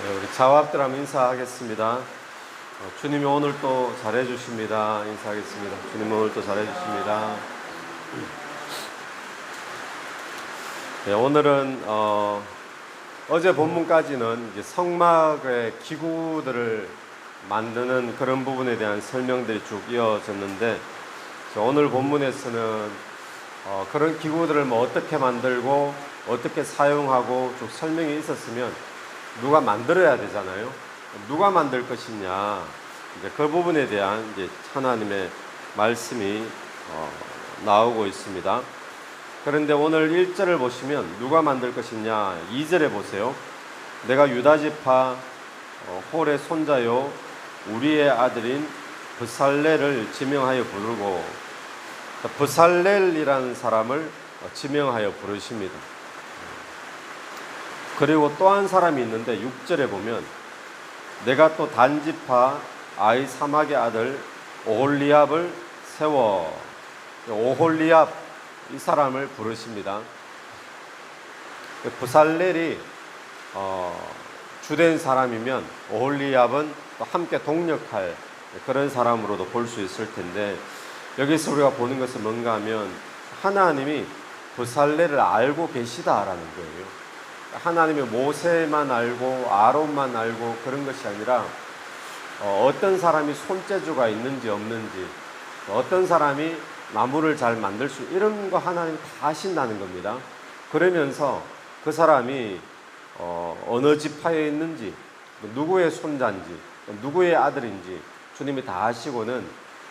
네, 우리 자화합들 한번 인사하겠습니다. 주님이 오늘 또 잘해주십니다. 인사하겠습니다. 주님이 오늘 또 잘해주십니다. 네, 오늘은 어제 본문까지는 이제 성막의 기구들을 만드는 그런 부분에 대한 설명들이 쭉 이어졌는데, 오늘 본문에서는 그런 기구들을 어떻게 만들고 어떻게 사용하고 쭉 설명이 있었으면 누가 만들어야 되잖아요. 누가 만들 것이냐, 이제 그 부분에 대한 이제 하나님의 말씀이 나오고 있습니다. 그런데 오늘 1절을 보시면 누가 만들 것이냐, 2절에 보세요. 내가 유다 지파 홀의 손자요 우리의 아들인 브살렐을 지명하여 부르고, 브살렐이라는 사람을 지명하여 부르십니다. 그리고 또 한 사람이 있는데 6절에 보면 내가 또 단지파 아히사막의 아들 오홀리압을 세워, 오홀리압 이 사람을 부르십니다. 브살렐이 주된 사람이면 오홀리압은 또 함께 동력할 그런 사람으로도 볼 수 있을 텐데, 여기서 우리가 보는 것은 뭔가 하면 하나님이 브살렐을 알고 계시다라는 거예요. 하나님이 모세만 알고 아론만 알고 그런 것이 아니라 어떤 사람이 손재주가 있는지 없는지, 어떤 사람이 나무를 잘 만들 수, 이런 거 하나님이 다 아신다는 겁니다. 그러면서 그 사람이 어느 지파에 있는지, 누구의 손자인지, 누구의 아들인지 주님이 다 아시고는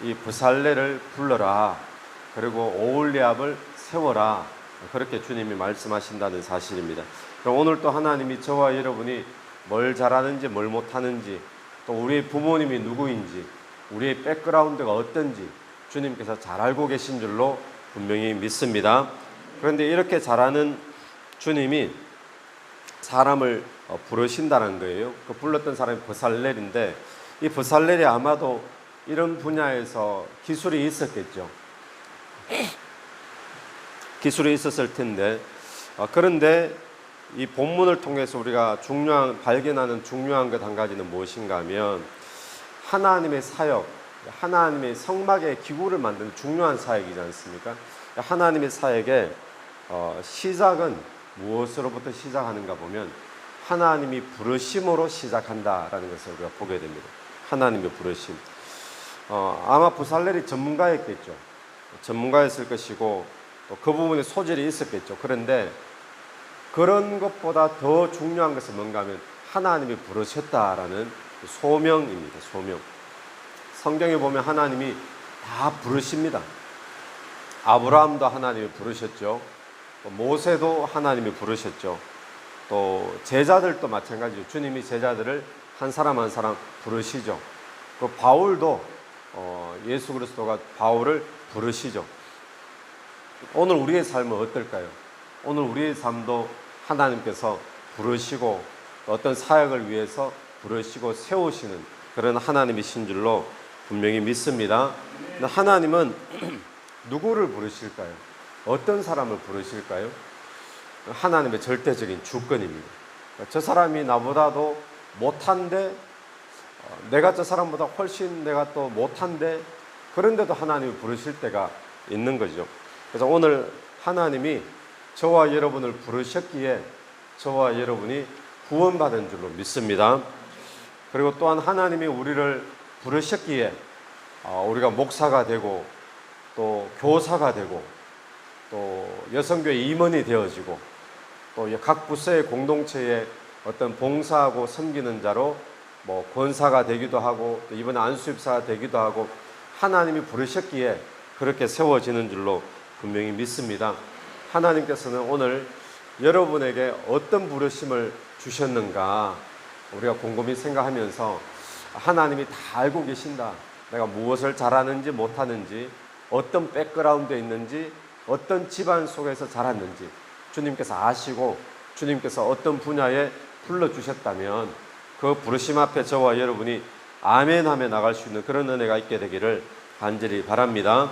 이 브살렐을 불러라, 그리고 오홀리압을 세워라, 그렇게 주님이 말씀하신다는 사실입니다. 그럼 오늘 또 하나님이 저와 여러분이 뭘 잘하는지 뭘 못하는지, 또 우리의 부모님이 누구인지, 우리의 백그라운드가 어떤지 주님께서 잘 알고 계신 줄로 분명히 믿습니다. 그런데 이렇게 잘하는 주님이 사람을 부르신다는 거예요. 그 불렀던 사람이 브살렐인데, 이 브살렐이 아마도 이런 분야에서 기술이 있었겠죠. 기술이 있었을 텐데, 그런데 이 본문을 통해서 우리가 발견하는 중요한 것 한 가지는 무엇인가 하면, 하나님의 사역, 하나님의 성막의 기구를 만드는 중요한 사역이지 않습니까? 하나님의 사역의 시작은 무엇으로부터 시작하는가 보면 하나님이 부르심으로 시작한다라는 것을 우리가 보게 됩니다. 하나님의 부르심. 아마 브살렐이 전문가였겠죠. 전문가였을 것이고 또 그 부분에 소질이 있었겠죠. 그런데 그런 것보다 더 중요한 것은 뭔가 하면 하나님이 부르셨다라는 소명입니다. 소명. 성경에 보면 하나님이 다 부르십니다. 아브라함도 하나님이 부르셨죠. 모세도 하나님이 부르셨죠. 또 제자들도 마찬가지죠. 주님이 제자들을 한 사람 한 사람 부르시죠. 그 바울도 예수 그리스도가 바울을 부르시죠. 오늘 우리의 삶은 어떨까요? 오늘 우리의 삶도 하나님께서 부르시고 어떤 사역을 위해서 부르시고 세우시는 그런 하나님이신 줄로 분명히 믿습니다. 하나님은 누구를 부르실까요? 어떤 사람을 부르실까요? 하나님의 절대적인 주권입니다. 저 사람이 나보다도 못한데, 내가 저 사람보다 훨씬 내가 또 못한데, 그런데도 하나님이 부르실 때가 있는 거죠. 그래서 오늘 하나님이 저와 여러분을 부르셨기에 저와 여러분이 구원받은 줄로 믿습니다. 그리고 또한 하나님이 우리를 부르셨기에 우리가 목사가 되고 또 교사가 되고 또 여성교회 임원이 되어지고 또 각 부서의 공동체에 어떤 봉사하고 섬기는 자로 권사가 되기도 하고 또 이번에 안수입사가 되기도 하고 하나님이 부르셨기에 그렇게 세워지는 줄로 분명히 믿습니다. 하나님께서는 오늘 여러분에게 어떤 부르심을 주셨는가 우리가 곰곰이 생각하면서 하나님이 다 알고 계신다. 내가 무엇을 잘하는지 못하는지, 어떤 백그라운드에 있는지, 어떤 집안 속에서 자랐는지 주님께서 아시고 주님께서 어떤 분야에 불러주셨다면 그 부르심 앞에 저와 여러분이 아멘 하며 나갈 수 있는 그런 은혜가 있게 되기를 간절히 바랍니다.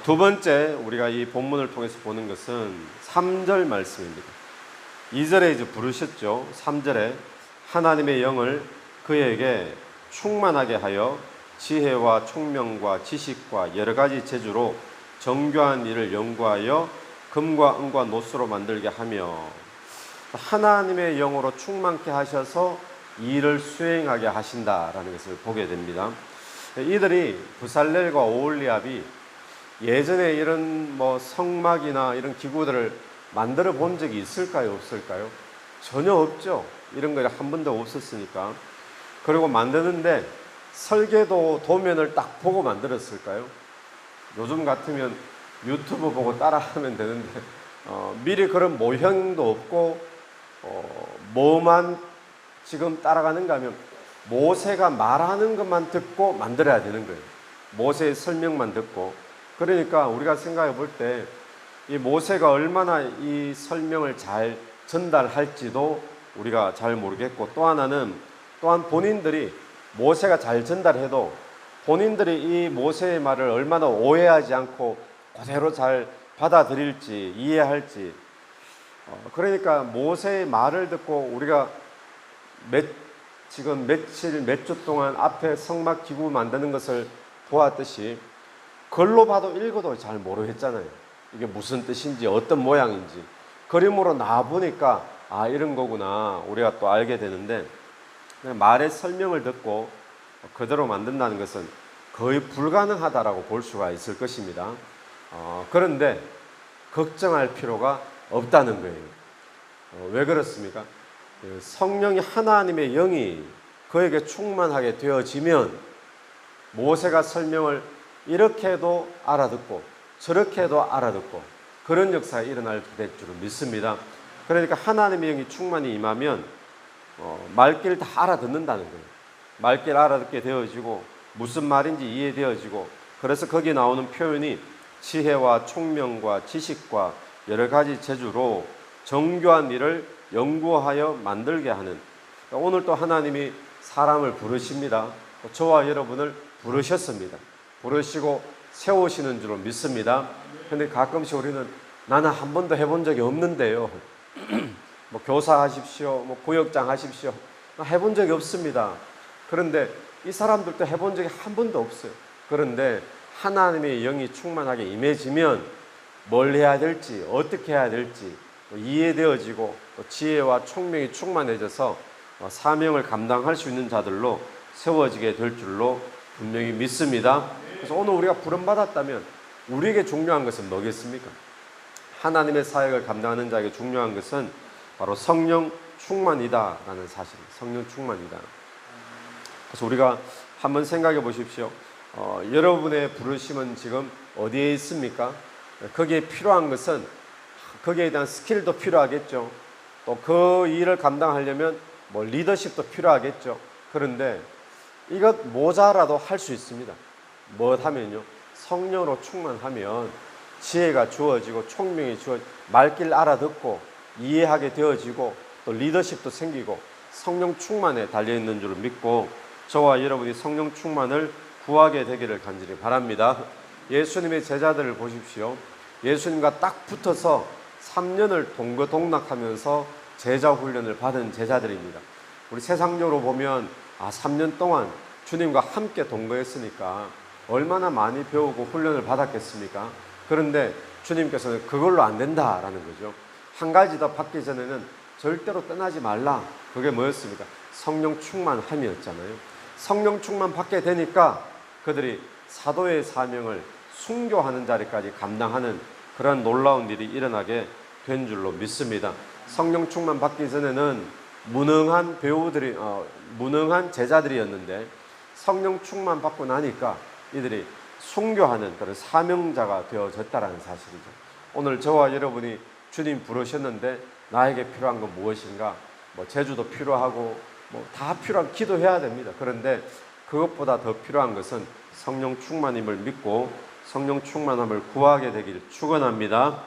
두 번째 우리가 이 본문을 통해서 보는 것은 3절 말씀입니다. 2절에 이제 부르셨죠. 3절에 하나님의 영을 그에게 충만하게 하여 지혜와 총명과 지식과 여러 가지 재주로 정교한 일을 연구하여 금과 은과 노수로 만들게 하며, 하나님의 영으로 충만케 하셔서 일을 수행하게 하신다라는 것을 보게 됩니다. 이들이 부살렐과 오홀리압이 예전에 이런 성막이나 이런 기구들을 만들어 본 적이 있을까요? 없을까요? 전혀 없죠. 이런 거 한 번도 없었으니까. 그리고 만드는데 설계도 도면을 딱 보고 만들었을까요? 요즘 같으면 유튜브 보고 따라하면 되는데 미리 그런 모형도 없고 뭐만 지금 따라가는가 하면 모세가 말하는 것만 듣고 만들어야 되는 거예요. 모세의 설명만 듣고. 그러니까 우리가 생각해 볼 때 이 모세가 얼마나 이 설명을 잘 전달할지도 우리가 잘 모르겠고, 또 하나는 또한 본인들이 모세가 잘 전달해도 본인들이 이 모세의 말을 얼마나 오해하지 않고 그대로 잘 받아들일지 이해할지. 그러니까 모세의 말을 듣고 우리가 지금 몇 주 동안 앞에 성막 기구 만드는 것을 보았듯이 글로 봐도 읽어도 잘 모르겠잖아요. 이게 무슨 뜻인지 어떤 모양인지 그림으로 나와보니까 아 이런 거구나 우리가 또 알게 되는데, 말의 설명을 듣고 그대로 만든다는 것은 거의 불가능하다라고 볼 수가 있을 것입니다. 그런데 걱정할 필요가 없다는 거예요. 왜 그렇습니까? 성령이 하나님의 영이 그에게 충만하게 되어지면 모세가 설명을 이렇게 해도 알아듣고 저렇게 해도 알아듣고 그런 역사가 일어날 줄을 믿습니다. 그러니까 하나님의 영이 충만히 임하면 말귀를 다 알아듣는다는 거예요. 말귀를 알아듣게 되어지고 무슨 말인지 이해되어지고, 그래서 거기 나오는 표현이 지혜와 총명과 지식과 여러 가지 재주로 정교한 일을 연구하여 만들게 하는, 오늘 또 하나님이 사람을 부르십니다. 저와 여러분을 부르셨습니다. 부르시고 세우시는 줄로 믿습니다. 그런데 가끔씩 우리는 나는 한 번도 해본 적이 없는데요. 교사 하십시오, 구역장 하십시오. 해본 적이 없습니다. 그런데 이 사람들도 해본 적이 한 번도 없어요. 그런데 하나님의 영이 충만하게 임해지면 뭘 해야 될지 어떻게 해야 될지 이해되어지고 또 지혜와 총명이 충만해져서 사명을 감당할 수 있는 자들로 세워지게 될 줄로 분명히 믿습니다. 그래서 오늘 우리가 부름받았다면 우리에게 중요한 것은 뭐겠습니까? 하나님의 사역을 감당하는 자에게 중요한 것은 바로 성령 충만이다라는 사실입니다. 성령 충만이다. 그래서 우리가 한번 생각해 보십시오. 여러분의 부르심은 지금 어디에 있습니까? 거기에 필요한 것은 거기에 대한 스킬도 필요하겠죠. 또 그 일을 감당하려면 리더십도 필요하겠죠. 그런데 이것 모자라도 할 수 있습니다. 뭐 하면요? 성령으로 충만하면 지혜가 주어지고 총명이 주어지고 말귀를 알아듣고 이해하게 되어지고 또 리더십도 생기고 성령 충만에 달려있는 줄 믿고 저와 여러분이 성령 충만을 구하게 되기를 간절히 바랍니다. 예수님의 제자들을 보십시오. 예수님과 딱 붙어서 3년을 동거동락하면서 제자 훈련을 받은 제자들입니다. 우리 세상적으로 보면 3년 동안 주님과 함께 동거했으니까 얼마나 많이 배우고 훈련을 받았겠습니까? 그런데 주님께서는 그걸로 안 된다라는 거죠. 한 가지 더 받기 전에는 절대로 떠나지 말라. 그게 뭐였습니까? 성령 충만함이었잖아요. 성령 충만 받게 되니까 그들이 사도의 사명을 순교하는 자리까지 감당하는 그런 놀라운 일이 일어나게 된 줄로 믿습니다. 성령 충만 받기 전에는 무능한 배우들이 무능한 제자들이었는데 성령 충만 받고 나니까 이들이 순교하는 그런 사명자가 되어졌다는 사실이죠. 오늘 저와 여러분이 주님 부르셨는데 나에게 필요한 건 무엇인가? 제주도 필요하고 다 필요한 기도해야 됩니다. 그런데 그것보다 더 필요한 것은 성령 충만임을 믿고 성령 충만함을 구하게 되기를 축원합니다.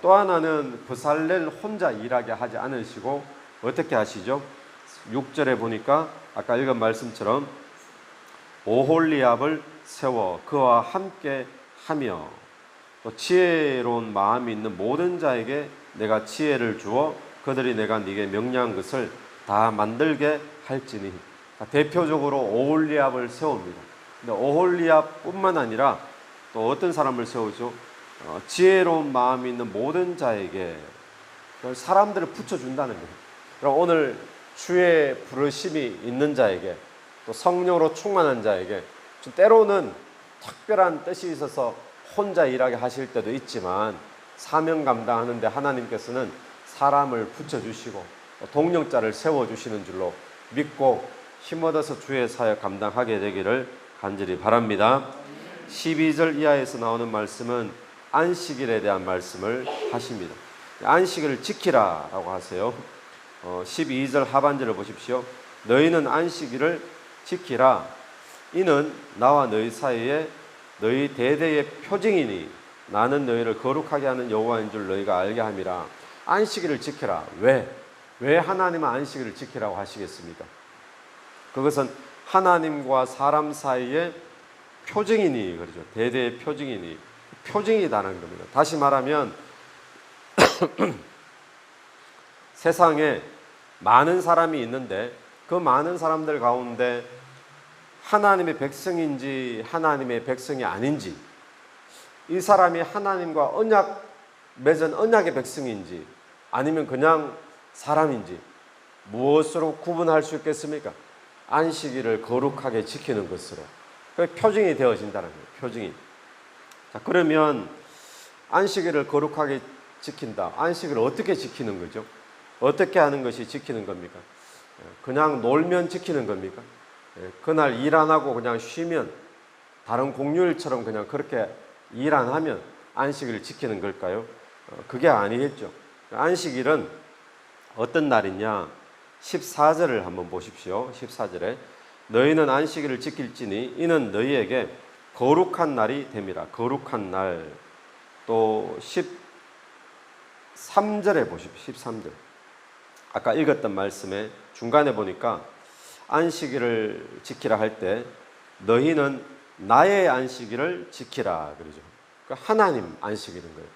또 하나는 부살렐 혼자 일하게 하지 않으시고 어떻게 하시죠? 6절에 보니까 아까 읽은 말씀처럼 오홀리압을 세워 그와 함께 하며 또 지혜로운 마음이 있는 모든 자에게 내가 지혜를 주어 그들이 내가 네게 명령한 것을 다 만들게 할지니. 대표적으로 오홀리압을 세웁니다. 근데 오홀리압뿐만 아니라 또 어떤 사람을 세우죠? 지혜로운 마음이 있는 모든 자에게 사람들을 붙여준다는 거예요. 그럼 오늘 주의 부르심이 있는 자에게, 또 성령으로 충만한 자에게 때로는 특별한 뜻이 있어서 혼자 일하게 하실 때도 있지만, 사명 감당하는데 하나님께서는 사람을 붙여주시고 동력자를 세워주시는 줄로 믿고 힘얻어서 주의 사역 감당하게 되기를 간절히 바랍니다. 12절 이하에서 나오는 말씀은 안식일에 대한 말씀을 하십니다. 안식일을 지키라 라고 하세요. 12절 하반절을 보십시오. 너희는 안식일을 지키라. 이는 나와 너희 사이에 너희 대대의 표징이니 나는 너희를 거룩하게 하는 여호와인 줄 너희가 알게 함이라. 안식일을 지키라. 왜 하나님은 안식일을 지키라고 하시겠습니까? 그것은 하나님과 사람 사이에 표징이니, 그러죠. 대대의 표징이니, 표징이다는 겁니다. 다시 말하면 세상에 많은 사람이 있는데 그 많은 사람들 가운데 하나님의 백성인지 하나님의 백성이 아닌지, 이 사람이 하나님과 맺은 언약의 백성인지 아니면 그냥 사람인지 무엇으로 구분할 수 있겠습니까? 안식일을 거룩하게 지키는 것으로. 그 표징이 되어진다는 거예요. 표징이. 자, 그러면 안식일을 거룩하게 지킨다. 안식일을 어떻게 지키는 거죠? 어떻게 하는 것이 지키는 겁니까? 그냥 놀면 지키는 겁니까? 그날 일 안 하고 그냥 쉬면, 다른 공휴일처럼 그냥 그렇게 일 안 하면 안식일을 지키는 걸까요? 그게 아니겠죠. 안식일은 어떤 날이냐? 14절을 한번 보십시오. 14절에 너희는 안식일을 지킬지니 이는 너희에게 거룩한 날이 됨이라. 거룩한 날. 또 13절에 보십시오. 13절. 아까 읽었던 말씀에 중간에 보니까 안식일을 지키라 할 때 너희는 나의 안식일을 지키라 그러죠. 그러니까 하나님 안식일인 거예요.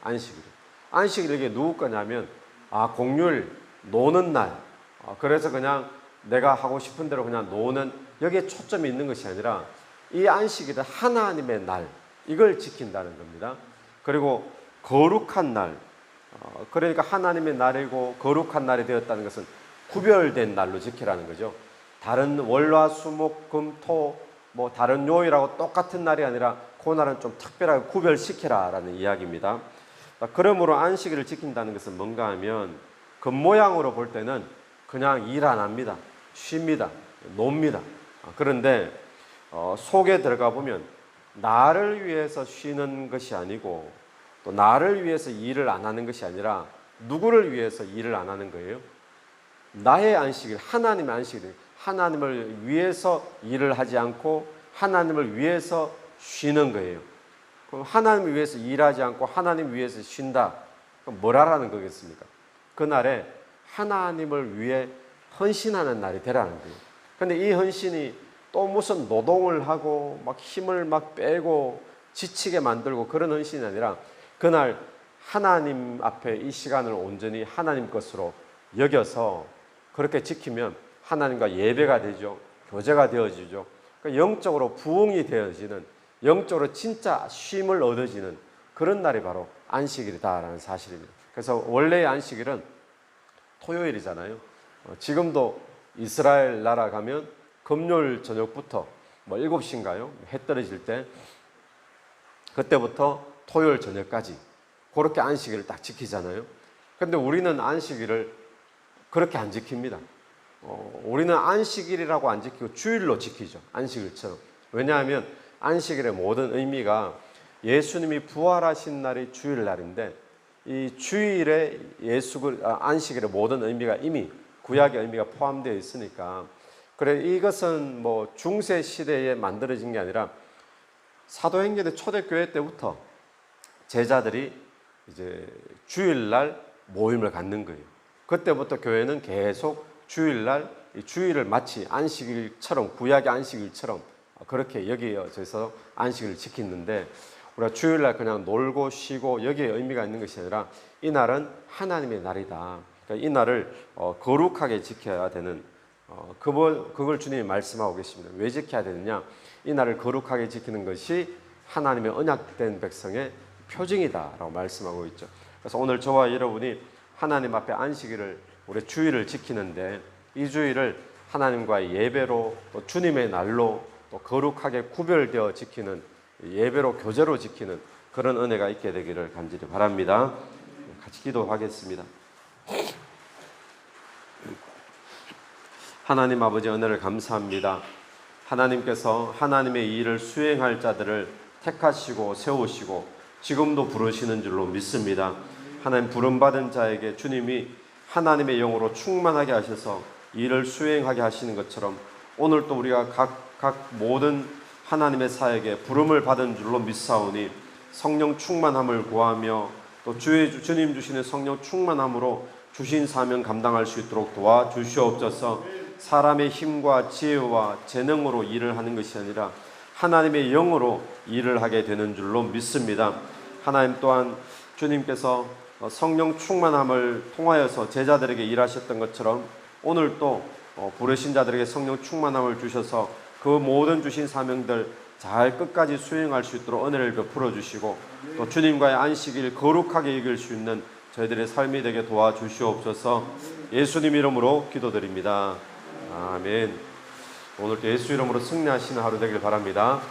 안식일이 이게 누구 거냐면 공휴일 노는 날. 그래서 그냥 내가 하고 싶은 대로 그냥 노는, 여기에 초점이 있는 것이 아니라 이 안식일은 하나님의 날, 이걸 지킨다는 겁니다. 그리고 거룩한 날, 그러니까 하나님의 날이고 거룩한 날이 되었다는 것은 구별된 날로 지키라는 거죠. 다른 월화 수목 금 토 뭐 다른 요일하고 똑같은 날이 아니라 그 날은 좀 특별하게 구별시키라라는 이야기입니다. 그러므로 안식일을 지킨다는 것은 뭔가 하면 겉모양으로 볼 때는 그냥 일 안 합니다. 쉽니다. 놉니다. 그런데 속에 들어가 보면 나를 위해서 쉬는 것이 아니고 또 나를 위해서 일을 안 하는 것이 아니라 누구를 위해서 일을 안 하는 거예요? 나의 안식일, 하나님의 안식일, 하나님을 위해서 일을 하지 않고 하나님을 위해서 쉬는 거예요. 그럼 하나님을 위해서 일하지 않고 하나님을 위해서 쉰다. 그럼 뭘 하라는 거겠습니까? 그날에 하나님을 위해 헌신하는 날이 되라는 거예요. 그런데 이 헌신이 또 무슨 노동을 하고 막 힘을 막 빼고 지치게 만들고 그런 헌신이 아니라 그날 하나님 앞에 이 시간을 온전히 하나님 것으로 여겨서 그렇게 지키면 하나님과 예배가 되죠. 교제가 되어지죠. 그러니까 영적으로 부흥이 되어지는, 영적으로 진짜 쉼을 얻어지는 그런 날이 바로 안식일이다라는 사실입니다. 그래서 원래의 안식일은 토요일이잖아요. 지금도 이스라엘 나라 가면 금요일 저녁부터 7시인가요? 해 떨어질 때 그때부터 토요일 저녁까지 그렇게 안식일을 딱 지키잖아요. 그런데 우리는 안식일을 그렇게 안 지킵니다. 우리는 안식일이라고 안 지키고 주일로 지키죠. 안식일처럼. 왜냐하면 안식일의 모든 의미가 예수님이 부활하신 날이 주일날인데 이 주일에 안식일의 모든 의미가 이미 구약의 의미가 포함되어 있으니까, 그래 이것은 뭐 중세 시대에 만들어진 게 아니라 사도행전의 초대교회 때부터 제자들이 이제 주일날 모임을 갖는 거예요. 그때부터 교회는 계속 주일날 주일을 마치 안식일처럼, 구약의 안식일처럼 그렇게 여기어져서 안식일을 지키는데, 우리가 주일날 그냥 놀고 쉬고 여기에 의미가 있는 것이 아니라 이 날은 하나님의 날이다. 그러니까 이 날을 거룩하게 지켜야 되는 그걸 주님이 말씀하고 계십니다. 왜 지켜야 되느냐? 이 날을 거룩하게 지키는 것이 하나님의 언약된 백성의 표징이다라고 말씀하고 있죠. 그래서 오늘 저와 여러분이 하나님 앞에 안식일을 우리 주일을 지키는데 이 주일을 하나님과의 예배로 또 주님의 날로 또 거룩하게 구별되어 지키는 예배로 교제로 지키는 그런 은혜가 있게 되기를 간절히 바랍니다. 같이 기도하겠습니다. 하나님 아버지 은혜를 감사합니다. 하나님께서 하나님의 일을 수행할 자들을 택하시고 세우시고 지금도 부르시는 줄로 믿습니다. 하나님 부름받은 자에게 주님이 하나님의 영으로 충만하게 하셔서 일을 수행하게 하시는 것처럼 오늘 또 우리가 각 모든 하나님의 사역에 부름을 받은 줄로 믿사오니 성령 충만함을 구하며 또 주님 주시는 성령 충만함으로 주신 사명 감당할 수 있도록 도와주시옵소서. 사람의 힘과 지혜와 재능으로 일을 하는 것이 아니라 하나님의 영으로 일을 하게 되는 줄로 믿습니다. 하나님 또한 주님께서 성령 충만함을 통하여서 제자들에게 일하셨던 것처럼 오늘 또 부르신 자들에게 성령 충만함을 주셔서 그 모든 주신 사명들 잘 끝까지 수행할 수 있도록 은혜를 베풀어 주시고 또 주님과의 안식일 거룩하게 이길 수 있는 저희들의 삶이 되게 도와주시옵소서. 예수님 이름으로 기도드립니다. 아멘. 오늘도 예수 이름으로 승리하시는 하루 되길 바랍니다.